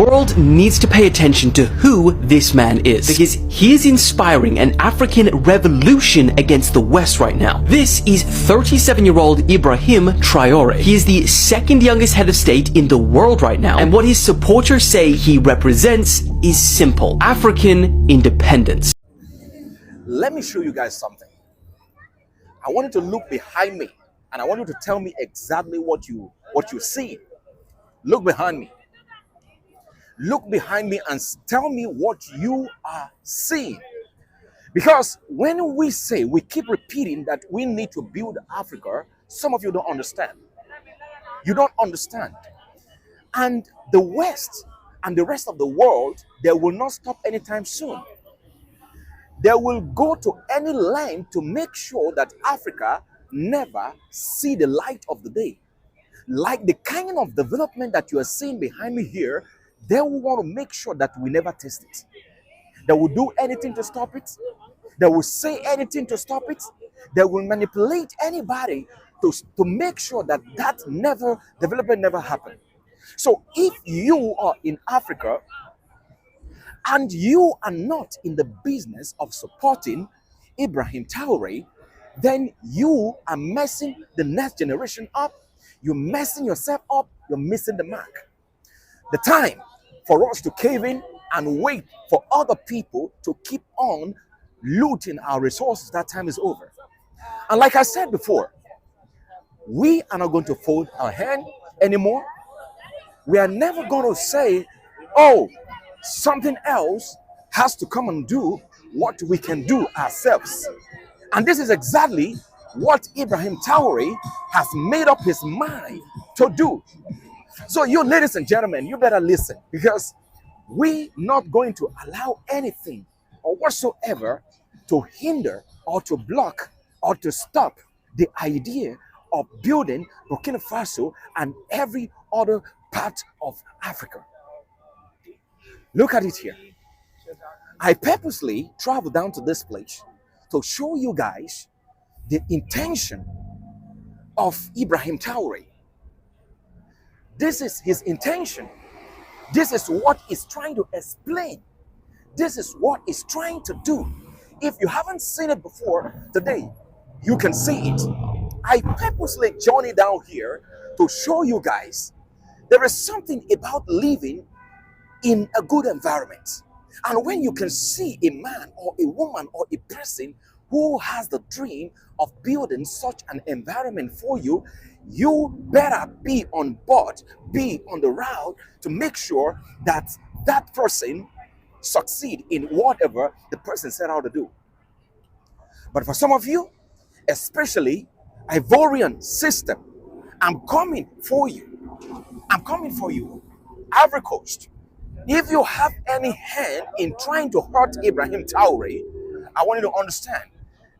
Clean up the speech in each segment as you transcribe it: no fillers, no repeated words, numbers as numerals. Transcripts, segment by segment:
world needs to pay attention to who this man is, because he is inspiring an African revolution against the West right now. This is 37-year-old Ibrahim TRAORE. He is the second youngest head of state in the world right now, and what his supporters say he represents is simple: African independence. Let me show you guys something. I want you to look behind me, and I want you to tell me exactly what you see. Look behind me. Look behind me and tell me what you are seeing. Because when we keep repeating that we need to build Africa, some of you don't understand. You don't understand. And the West and the rest of the world, they will not stop anytime soon. They will go to any length to make sure that Africa never see the light of the day. Like the kind of development that you are seeing behind me here, they will want to make sure that we never taste it. They will do anything to stop it. They will say anything to stop it. They will manipulate anybody to make sure that development never happen. So if you are in Africa and you are not in the business of supporting Ibrahim TRAORE, then you are messing the next generation up. You're messing yourself up. You're missing the mark. The time for us to cave in and wait for other people to keep on looting our resources, that time is over. And like I said before, we are not going to fold our hand anymore. We are never going to say, oh, something else has to come and do what we can do ourselves. And this is exactly what Ibrahim TRAORE has made up his mind to do. So you, ladies and gentlemen, you better listen, because we're not going to allow anything or whatsoever to hinder or to block or to stop the idea of building Burkina Faso and every other part of Africa. Look at it here. I purposely traveled down to this place to show you guys the intention of Ibrahim TRAORE. This is his intention. This is what he's trying to explain. This is what he's trying to do. If you haven't seen it before, today you can see it. I purposely journeyed down here to show you guys there is something about living in a good environment. And when you can see a man or a woman or a person who has the dream of building such an environment for you, you better be on board, be on the route to make sure that that person succeed in whatever the person set out to do. But for some of you, especially Ivorian system, I'm coming for you. I'm coming for you. Ivory Coast. If you have any hand in trying to hurt Ibrahim TRAORE, I want you to understand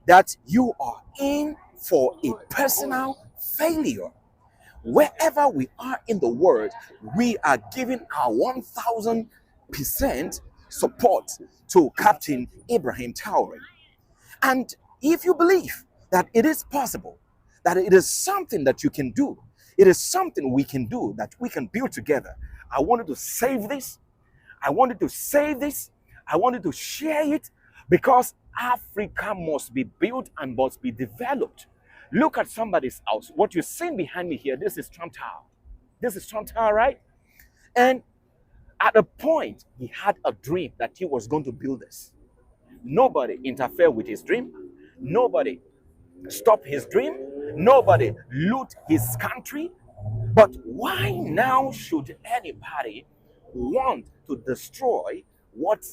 that you are in for a personal failure. Wherever we are in the world, we are giving our 1000% support to Captain Ibrahim TRAORE. And if you believe that it is possible, that it is something that you can do, it is something we can do, that we can build together, I wanted to save this. I wanted to save this. I wanted to share it, because Africa must be built and must be developed. Look at somebody's house. What you're seeing behind me here, this is Trump Tower. This is Trump Tower, right? And at a point, he had a dream that he was going to build this. Nobody interfered with his dream. Nobody stopped his dream. Nobody loot his country. But why now should anybody want to destroy what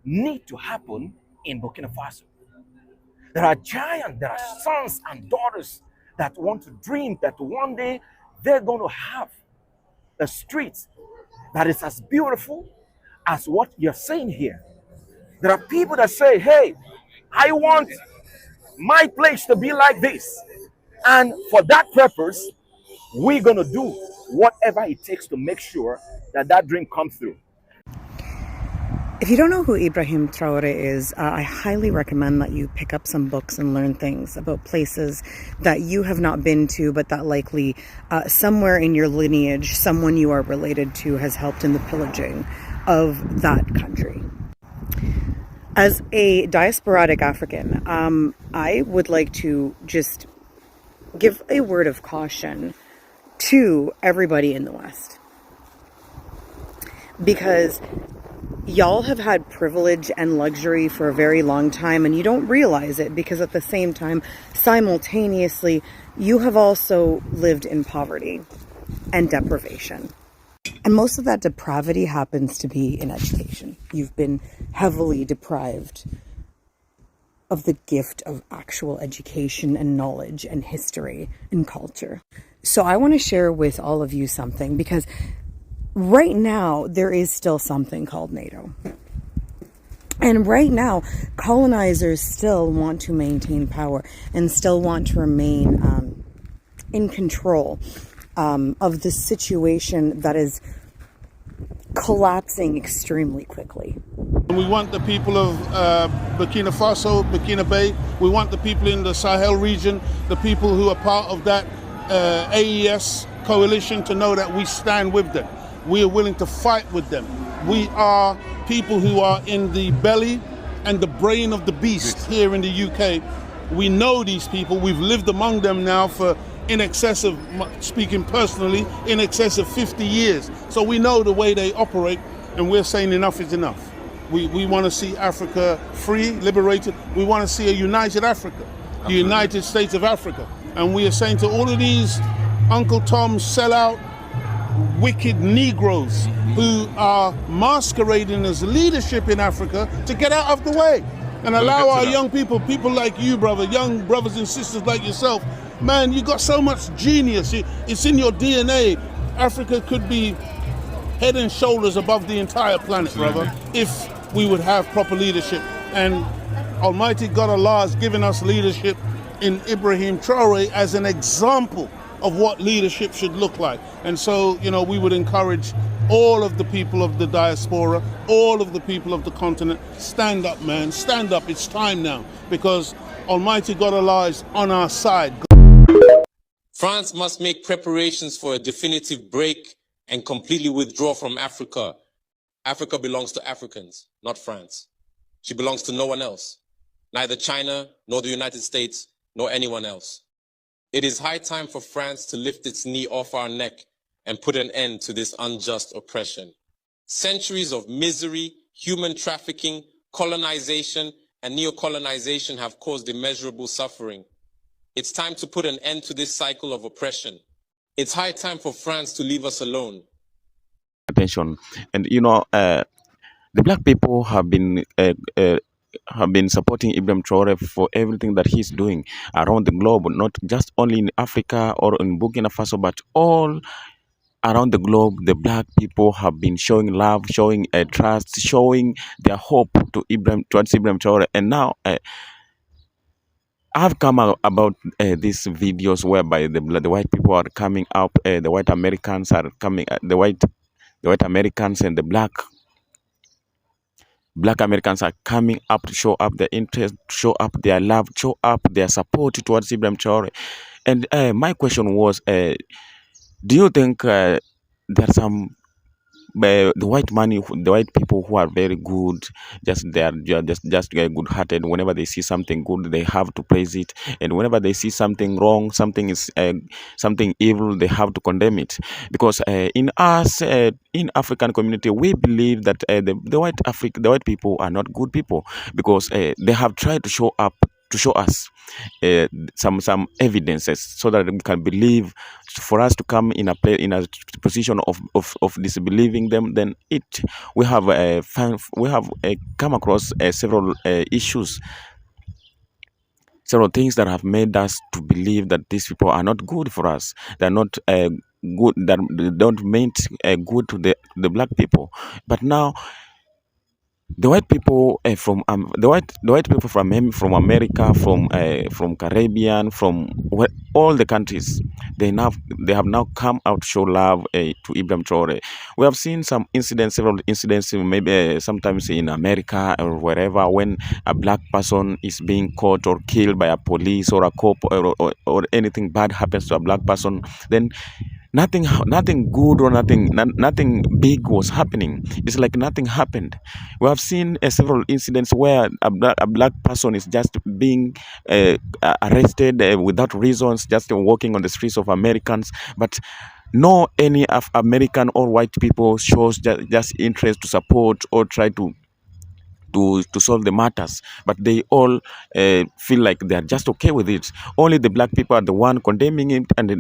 needs to happen in Burkina Faso? There are giants, there are sons and daughters that want to dream that one day they're going to have a street that is as beautiful as what you're saying here. There are people that say, hey, I want my place to be like this. And for that purpose, we're going to do whatever it takes to make sure that that dream comes through. If you don't know who Ibrahim Traore is, I highly recommend that you pick up some books and learn things about places that you have not been to, but that likely somewhere in your lineage, someone you are related to has helped in the pillaging of that country. As a diasporic African, I would like to just give a word of caution to everybody in the West. Because y'all have had privilege and luxury for a very long time, and you don't realize it because at the same time, simultaneously, you have also lived in poverty and deprivation. And most of that depravity happens to be in education. You've been heavily deprived of the gift of actual education and knowledge and history and culture. So I want to share with all of you something, because right now there is still something called NATO. And right now, colonizers still want to maintain power and still want to remain in control of the situation that is collapsing extremely quickly. We want the people of Burkina Faso, Burkina Bay, we want the people in the Sahel region, the people who are part of that AES coalition to know that we stand with them. We are willing to fight with them. We are people who are in the belly and the brain of the beast here in the UK. We know these people. We've lived among them now for in excess of, speaking personally, in excess of 50 years. So we know the way they operate, and we're saying enough is enough. We want to see Africa free, liberated. We want to see a united Africa, the United States of Africa. And we are saying to all of these Uncle Tom sellout, wicked Negroes who are masquerading as leadership in Africa to get out of the way and allow our young people, people like you, brother, young brothers and sisters like yourself, man, you got so much genius. It's in your DNA. Africa could be head and shoulders above the entire planet, brother, if we would have proper leadership. And Almighty God Allah has given us leadership in Ibrahim Traore as an example of what leadership should look like. And so, you know, we would encourage all of the people of the diaspora, all of the people of the continent, stand up, man, stand up. It's time now, because Almighty God Allah is on our side. France must make preparations for a definitive break and completely withdraw from Africa. Africa belongs to Africans, not France. She belongs to no one else, neither China, nor the United States, nor anyone else. It is high time for France to lift its knee off our neck and put an end to this unjust oppression. Centuries of misery, human trafficking, colonization, and neocolonization have caused immeasurable suffering. It's time to put an end to this cycle of oppression. It's high time for France to leave us alone. Attention, and you know, the black people have been supporting Ibrahim Traore for everything that he's doing around the globe, not just only in Africa or in Burkina Faso, but all around the globe. The black people have been showing love, showing trust, showing their hope towards Ibrahim Traore. And now I've come out about these videos whereby the white people are coming up, the white Americans are coming, the white Americans and the black Americans are coming up to show up their interest, show up their love, show up their support towards Ibrahim Traore. And my question was, do you think there are some the white people who are very good, they are just good-hearted. Whenever they see something good, they have to praise it, and whenever they see something wrong, something evil, they have to condemn it. Because in African community, we believe that the white people are not good people, because they have tried to show us some evidences so that we can believe. For us to come in a position of disbelieving them, then we have come across several issues, several things that have made us to believe that these people are not good for us. They're not good. That don't mean good to the black people. But now the white people the white people from America, from Caribbean, from all the countries, they have now come out to show love to Ibrahim Traore. We have seen several incidents, maybe sometimes in America or wherever, when a black person is being caught or killed by a police or a cop, or anything bad happens to a black person, then nothing good or nothing big was happening. It's like nothing happened. We have seen several incidents where a black person is just being arrested without reasons, just walking on the streets of Americans, but no any of American or white people shows just interest to support or try to solve the matters, but they all feel like they are just okay with it. Only the black people are the one condemning it, and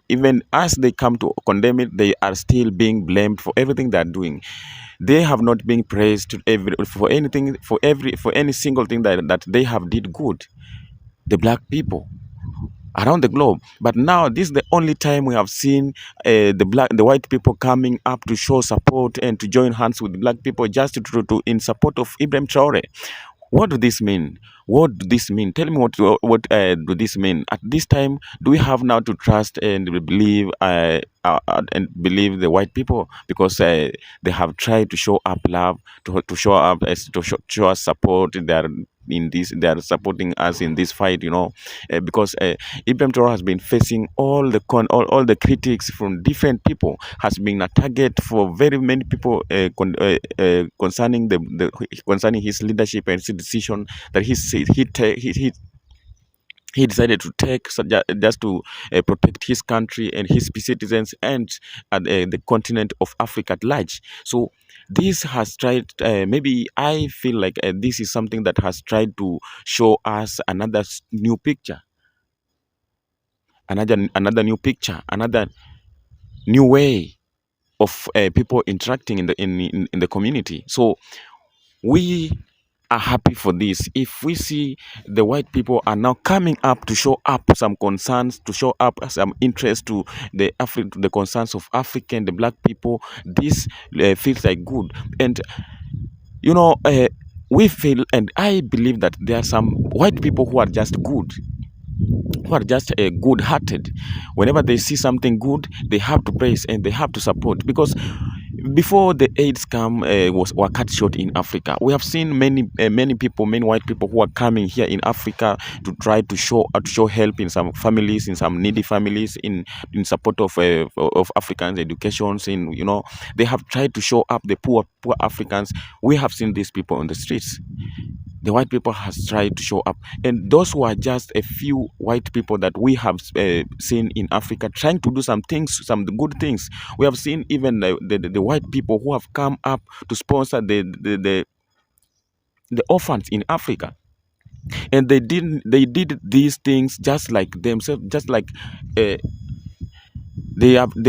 even as they come to condemn it, they are still being blamed for everything they are doing. They have not been praised for anything, for any single thing that they have did good, the black people around the globe. But now this is the only time we have seen the white people coming up to show support and to join hands with the black people just to in support of Ibrahim Traore. What do this mean? What do this mean? Tell me what do this mean? At this time, do we have now to trust and believe the white people, because they have tried to show up love, to show up show us support. They are supporting us in this fight, because Ibrahim Traore has been facing all the critics from different people, has been a target for very many people concerning concerning his leadership and his decision that he decided to take, just to protect his country and his citizens and the continent of Africa at large. So this has tried, maybe I feel like this is something that has tried to show us another new picture, another new picture, another new way of people interacting in the community. So we are happy for this. If we see the white people are now coming up to show up some concerns, to show up some interest to the concerns of African, the black people, this feels like good. And we feel, and I believe that there are some white people who are just good, who are just good-hearted. Whenever they see something good, they have to praise and they have to support, because before the AIDS scam were cut short in Africa, we have seen many people, many white people who are coming here in Africa to try to show help in some families, in some needy families, in support of Africans' educations. They have tried to show up the poor Africans. We have seen these people on the streets. The white people has tried to show up, and those were just a few white people that we have seen in Africa trying to do some things, some good things. We have seen even the white people who have come up to sponsor the orphans in Africa, and they did these things just like themselves, just like they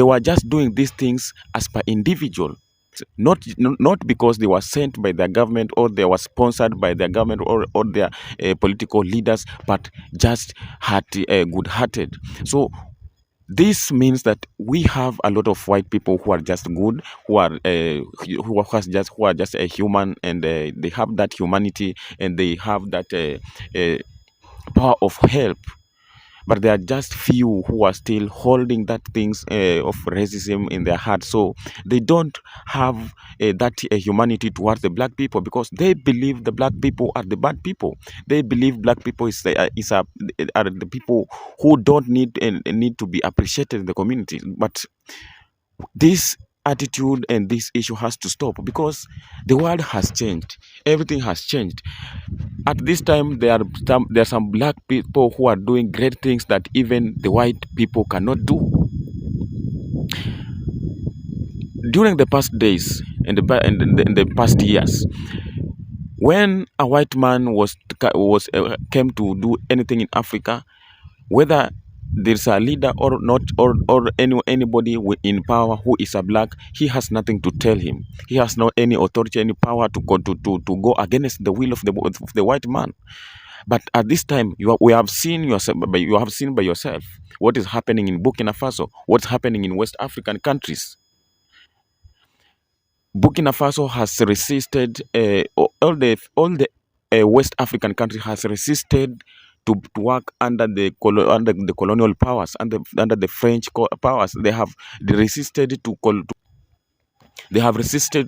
were just doing these things as per individual, not because they were sent by their government or they were sponsored by their government or their political leaders, but just good-hearted. So this means that we have a lot of white people who are just good, who are just a human, and they have that humanity and they have that power of help. But there are just few who are still holding that things of racism in their heart. So they don't have that humanity towards the black people, because they believe the black people are the bad people. They believe black people are the people who don't need to be appreciated in the community. But this attitude and this issue has to stop, because the world has changed. Everything has changed. At this time, there are some black people who are doing great things that even the white people cannot do. During the past days and the past years, when a white man came to do anything in Africa, whether there's a leader or not, or anybody in power who is a black, he has nothing to tell him. He has no any authority, any power to go against the will of the white man. But at this time, you have seen by yourself what is happening in Burkina Faso, what's happening in West African countries. Burkina Faso has resisted, all the West African countries has resisted to work under the colonial powers, under the French powers. They have resisted to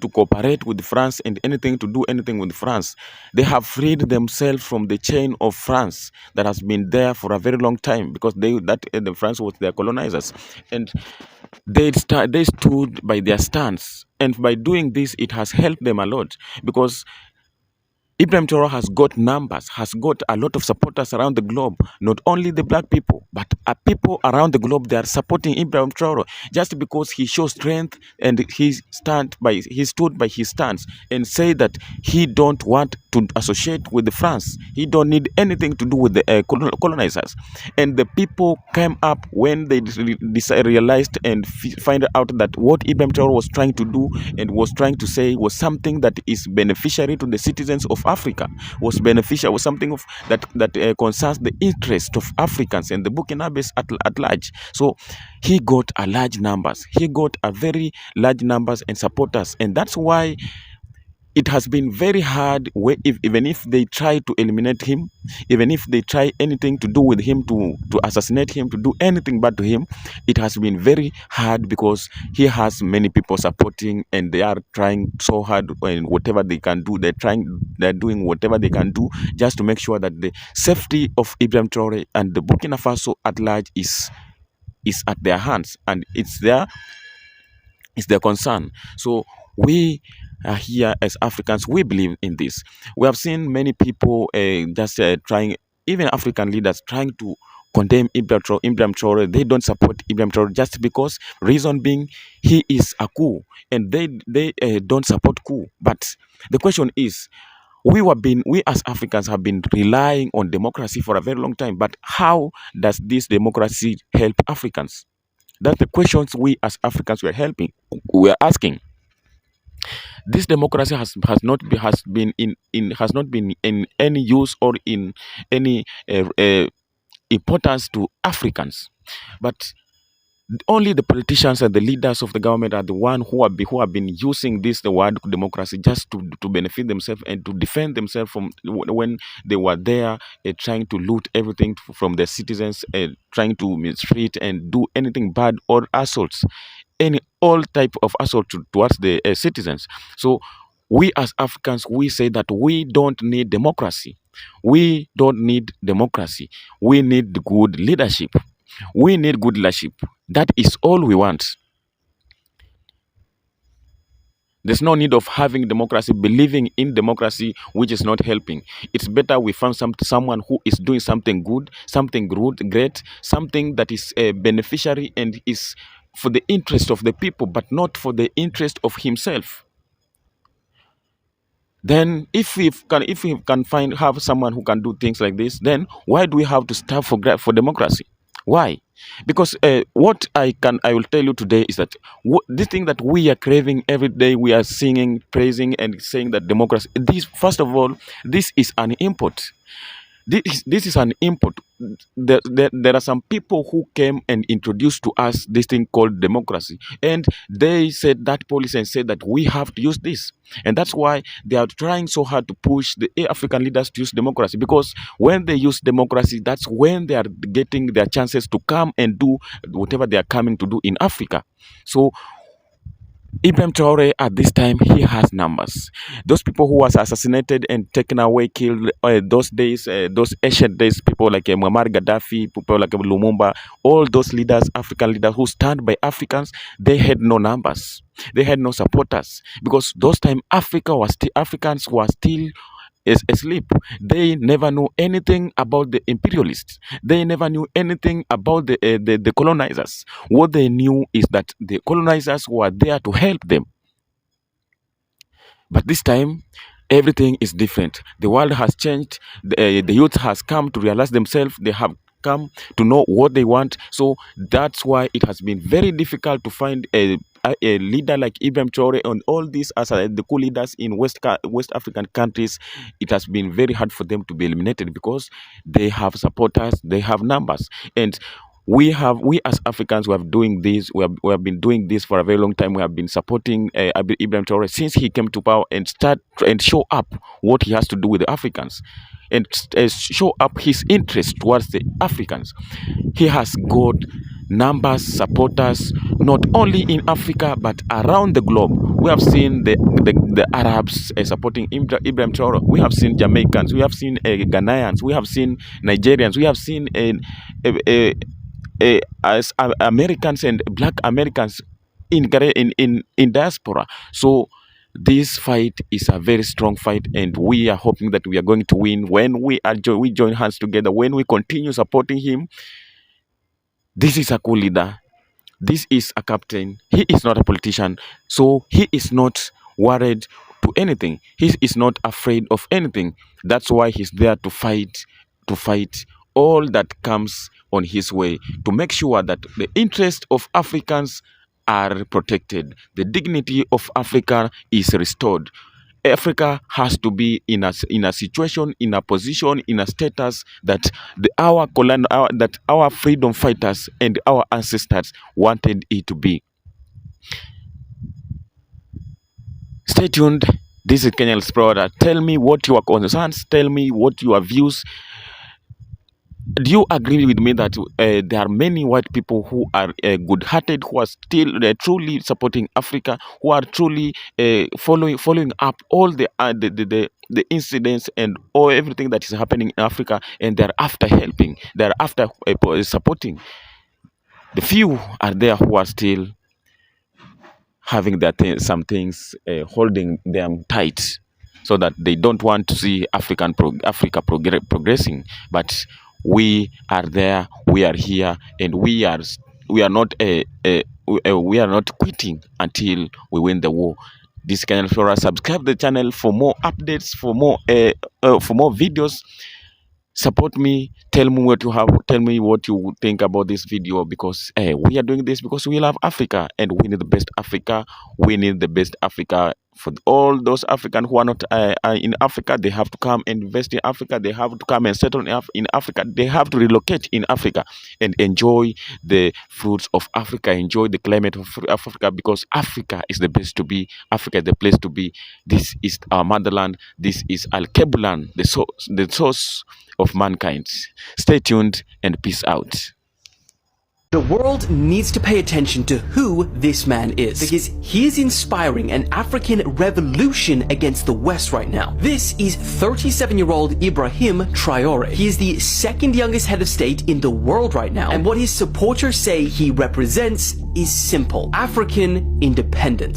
cooperate with France and anything to do anything with France. They have freed themselves from the chain of France that has been there for a very long time, because the France was their colonizers, and they stood by their stance. And by doing this, it has helped them a lot, because Ibrahim Traore has got numbers, has got a lot of supporters around the globe. Not only the black people, but people around the globe, they are supporting Ibrahim Traore just because he shows strength, and he stood by his stance and say that he don't want to associate with France. He don't need anything to do with the colonizers. And the people came up when they realized and find out that what Ibrahim Traore was trying to do and was trying to say was something that is beneficiary to the citizens of Africa, was something that concerns the interest of Africans and the Burkinabes at large. So he got a large numbers. He got a very large numbers and supporters, and that's why it has been very hard, even if they try to eliminate him, even if they try anything to do with him, to assassinate him, to do anything bad to him, it has been very hard, because he has many people supporting, and they are trying so hard, and whatever they can do, they're doing whatever they can do just to make sure that the safety of Ibrahim Traore and the Burkina Faso at large is at their hands, and it's their concern. So we are here as Africans, we believe in this. We have seen many people trying, even African leaders trying to condemn Ibrahim Traore. They don't support Ibrahim Traore just because, reason being, he is a coup, and they don't support coup. But the question is, we as Africans have been relying on democracy for a very long time. But how does this democracy help Africans? That's the questions we as Africans we are asking. This democracy has not been in any use or in any importance to Africans, but only the politicians and the leaders of the government are the one who have been using the word democracy just to benefit themselves and to defend themselves from when they were there trying to loot everything from their citizens, trying to mistreat and do anything bad or assaults, all type of assault towards the citizens. So we as Africans, we say that we don't need democracy. We don't need democracy. We need good leadership. We need good leadership. That is all we want. There's no need of having democracy, believing in democracy, which is not helping. It's better we find someone who is doing something good, something great, something that is a beneficiary and is for the interest of the people, but not for the interest of himself. Then if we can have someone who can do things like this, then why do we have to stand for democracy? Why? Because what I will tell you today is that this thing that we are craving every day, we are singing, praising, and saying that democracy. This, first of all, this is an import. This is an input. There are some people who came and introduced to us this thing called democracy, and they said that policy and said that we have to use this, and that's why they are trying so hard to push the African leaders to use democracy, because when they use democracy, that's when they are getting their chances to come and do whatever they are coming to do in Africa. So Ibrahim Traore at this time, he has numbers. Those people who was assassinated and taken away, killed those days, those ancient days, people like Muammar Gaddafi, people like Lumumba, all those leaders, African leaders who stand by Africans, they had no numbers. They had no supporters, because those time Africans were still is asleep. They never knew anything about the imperialists. They never knew anything about the colonizers. What they knew is that the colonizers were there to help them. But this time, everything is different. The world has changed. The youth has come to realize themselves. They have come to know what they want. So that's why it has been very difficult to find a leader like Ibrahim Traore and all these as the cool leaders in West African countries. It has been very hard for them to be eliminated, because they have supporters, they have numbers. And we as Africans, we have doing this. We have been doing this for a very long time. We have been supporting Ibrahim Traore since he came to power and start and show up what he has to do with the Africans, and show up his interest towards the Africans. He has got numbers, supporters, not only in Africa but around the globe. We have seen the Arabs supporting Ibrahim Traore. We have seen Jamaicans. We have seen Ghanaians. We have seen Nigerians. We have seen as Americans and Black Americans in diaspora. So this fight is a very strong fight, and we are hoping that we are going to win when we join hands together, when we continue supporting him. This is a cool leader. This is a captain. He is not a politician, so he is not worried to anything. He is not afraid of anything. That's why he's there to fight all that comes on his way, to make sure that the interests of Africans are protected, the dignity of Africa is restored. Africa has to be in a situation, in a position, in a status that our freedom fighters and our ancestors wanted it to be. Stay tuned. This is Kenyan Explorer. Tell me what your concerns. Tell me what your views. Do you agree with me that there are many white people who are good-hearted, who are still truly supporting Africa, who are truly following up all the incidents and all everything that is happening in Africa, and they're after helping, they're after supporting? The few are there who are still having some things holding them tight, so that they don't want to see Africa progressing. But we are there, we are here, and we are not quitting until we win the war. This channel, subscribe the channel for more updates, for more videos. Support me. Tell me what you have. Tell me what you think about this video, because we are doing this because we love Africa, and we need the best Africa. We need the best Africa for all those Africans who are not in Africa. They have to come and invest in Africa. They have to come and settle in Africa. They have to relocate in Africa and enjoy the fruits of Africa, enjoy the climate of Africa, because Africa is the best to be. Africa is the place to be. This is our motherland. This is Al-Kebulan, the source of mankind. Stay tuned and peace out. The world needs to pay attention to who this man is, because he is inspiring an African revolution against the West right now. This is 37-year-old Ibrahim Traore. He is the second youngest head of state in the world right now, and what his supporters say he represents is simple: African independence.